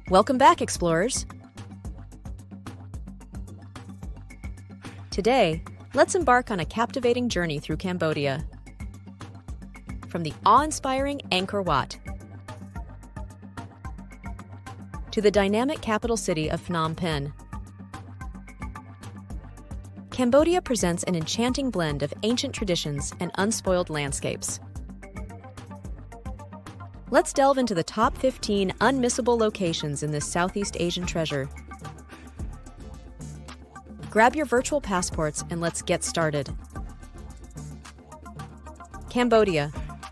Welcome back, explorers! Today, let's embark on a captivating journey through Cambodia. From the awe-inspiring Angkor Wat to the dynamic capital city of Phnom Penh, Cambodia presents an enchanting blend of ancient traditions and unspoiled landscapes. Let's delve into the top 15 unmissable locations in this Southeast Asian treasure. Grab your virtual passports and let's get started. Cambodia,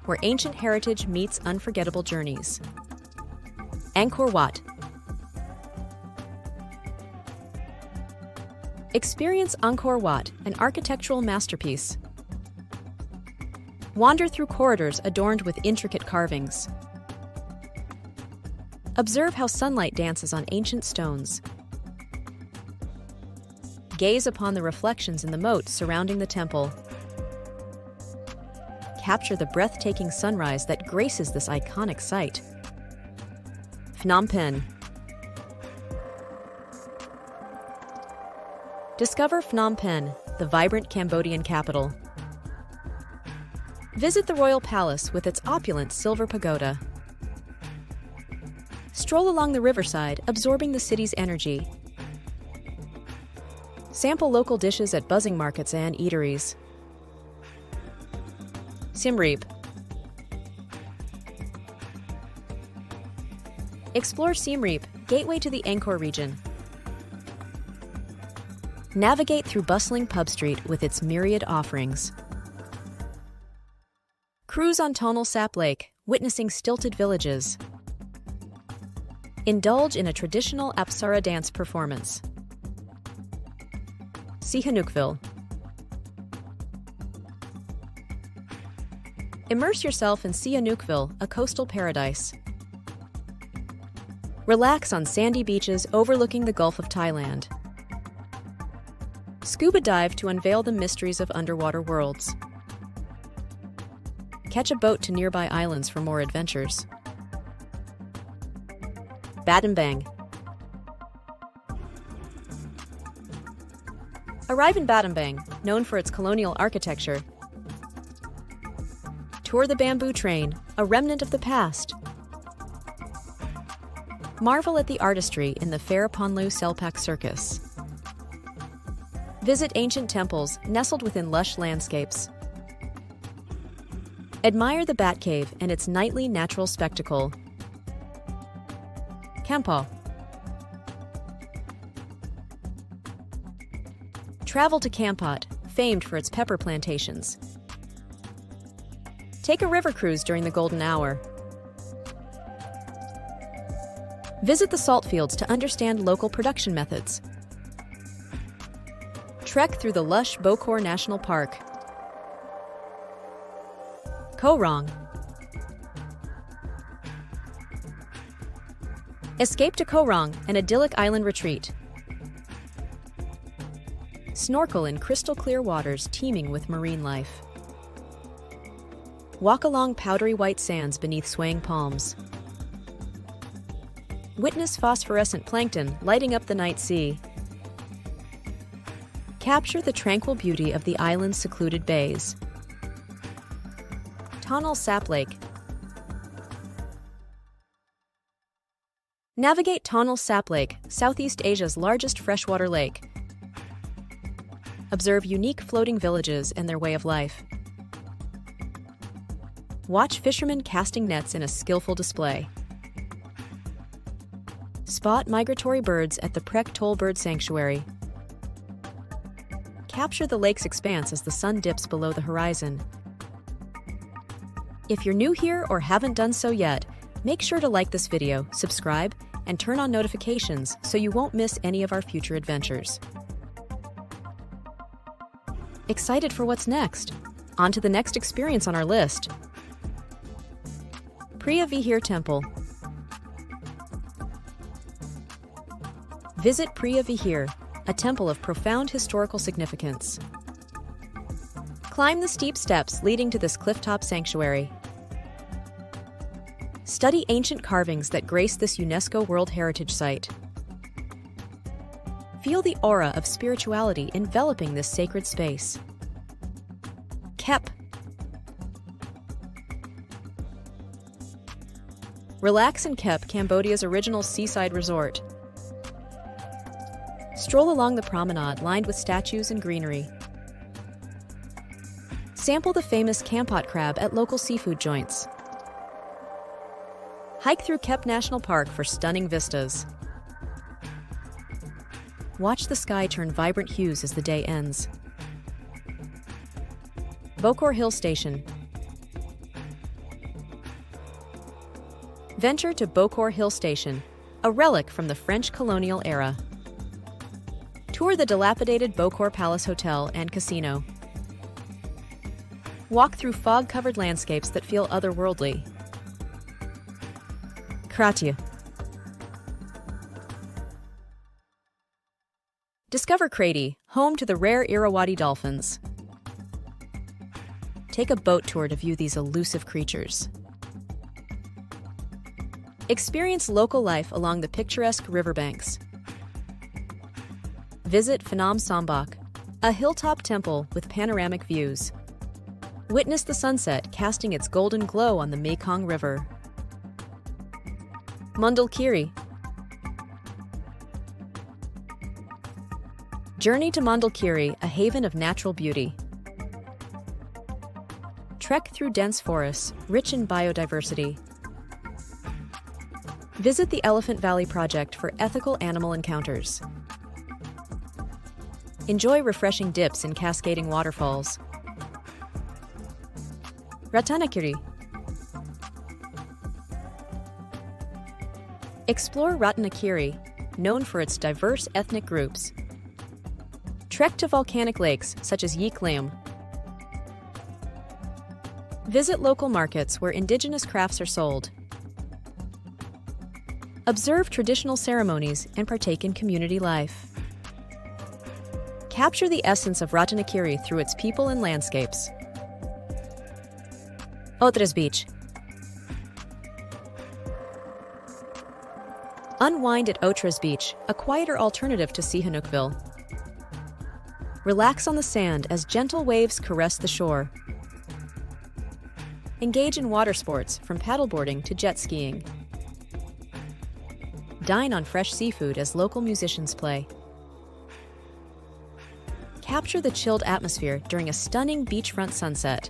where ancient heritage meets unforgettable journeys. Angkor Wat. Experience Angkor Wat, an architectural masterpiece. Wander through corridors adorned with intricate carvings. Observe how sunlight dances on ancient stones. Gaze upon the reflections in the moat surrounding the temple. Capture the breathtaking sunrise that graces this iconic site. Phnom Penh. Discover Phnom Penh, the vibrant Cambodian capital. Visit the Royal Palace with its opulent silver pagoda. Stroll along the riverside, absorbing the city's energy. Sample local dishes at buzzing markets and eateries. Siem Reap. Explore Siem Reap, gateway to the Angkor region. Navigate through bustling pub street with its myriad offerings. Cruise on Tonle Sap Lake, witnessing stilted villages. Indulge in a traditional Apsara dance performance. Sihanoukville. Immerse yourself in Sihanoukville, a coastal paradise. Relax on sandy beaches overlooking the Gulf of Thailand. Scuba dive to unveil the mysteries of underwater worlds. Catch a boat to nearby islands for more adventures. Battambang. Arrive in Battambang, known for its colonial architecture. Tour the bamboo train, a remnant of the past. Marvel at the artistry in the Pharaponlu Selpak Circus. Visit ancient temples nestled within lush landscapes. Admire the Bat Cave and its nightly natural spectacle. Kampot. Travel to Kampot, famed for its pepper plantations. Take a river cruise during the golden hour. Visit the salt fields to understand local production methods. Trek through the lush Bokor National Park. Rong. Escape to Rong, an idyllic island retreat. Snorkel in crystal-clear waters teeming with marine life. Walk along powdery white sands beneath swaying palms. Witness phosphorescent plankton lighting up the night sea. Capture the tranquil beauty of the island's secluded bays. Tonle Sap Lake. Navigate Tonle Sap Lake, Southeast Asia's largest freshwater lake. Observe unique floating villages and their way of life. Watch fishermen casting nets in a skillful display. Spot migratory birds at the Preah Bird Sanctuary. Capture the lake's expanse as the sun dips below the horizon. If you're new here or haven't done so yet, make sure to like this video, subscribe, and turn on notifications so you won't miss any of our future adventures. Excited for what's next? On to the next experience on our list. Preah Vihear Temple. Visit Preah Vihear, a temple of profound historical significance. Climb the steep steps leading to this clifftop sanctuary. Study ancient carvings that grace this UNESCO World Heritage Site. Feel the aura of spirituality enveloping this sacred space. Kep. Relax in Kep, Cambodia's original seaside resort. Stroll along the promenade lined with statues and greenery. Sample the famous Kampot crab at local seafood joints. Hike through Kep National Park for stunning vistas. Watch the sky turn vibrant hues as the day ends. Bokor Hill Station. Venture to Bokor Hill Station, a relic from the French colonial era. Tour the dilapidated Bokor Palace Hotel and Casino. Walk through fog-covered landscapes that feel otherworldly. Kratia. Discover Kratie, home to the rare Irrawaddy dolphins. Take a boat tour to view these elusive creatures. Experience local life along the picturesque riverbanks. Visit Phnom Sambok, a hilltop temple with panoramic views. Witness the sunset casting its golden glow on the Mekong River. Mondulkiri. Journey to Mondulkiri, a haven of natural beauty. Trek through dense forests, rich in biodiversity. Visit the Elephant Valley Project for ethical animal encounters. Enjoy refreshing dips in cascading waterfalls. Ratanakiri. Explore Ratanakiri, known for its diverse ethnic groups. Trek to volcanic lakes such as Yikleum. Visit local markets where indigenous crafts are sold. Observe traditional ceremonies and partake in community life. Capture the essence of Ratanakiri through its people and landscapes. Otras Beach. Unwind at Otras Beach, a quieter alternative to Sihanoukville. Relax on the sand as gentle waves caress the shore. Engage in water sports, from paddleboarding to jet skiing. Dine on fresh seafood as local musicians play. Capture the chilled atmosphere during a stunning beachfront sunset.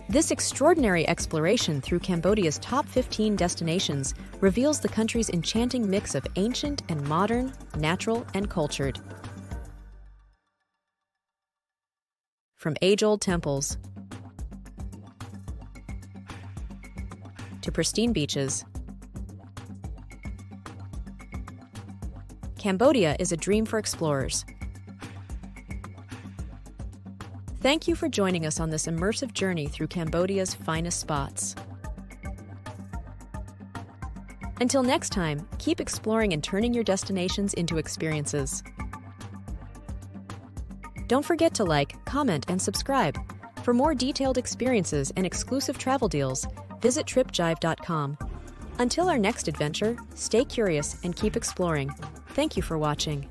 This extraordinary exploration through Cambodia's top 15 destinations reveals the country's enchanting mix of ancient and modern, natural and cultured. From age-old temples to pristine beaches, Cambodia is a dream for explorers. Thank you for joining us on this immersive journey through Cambodia's finest spots. Until next time, keep exploring and turning your destinations into experiences. Don't forget to like, comment, and subscribe. For more detailed experiences and exclusive travel deals, visit TripJive.com. Until our next adventure, stay curious and keep exploring. Thank you for watching.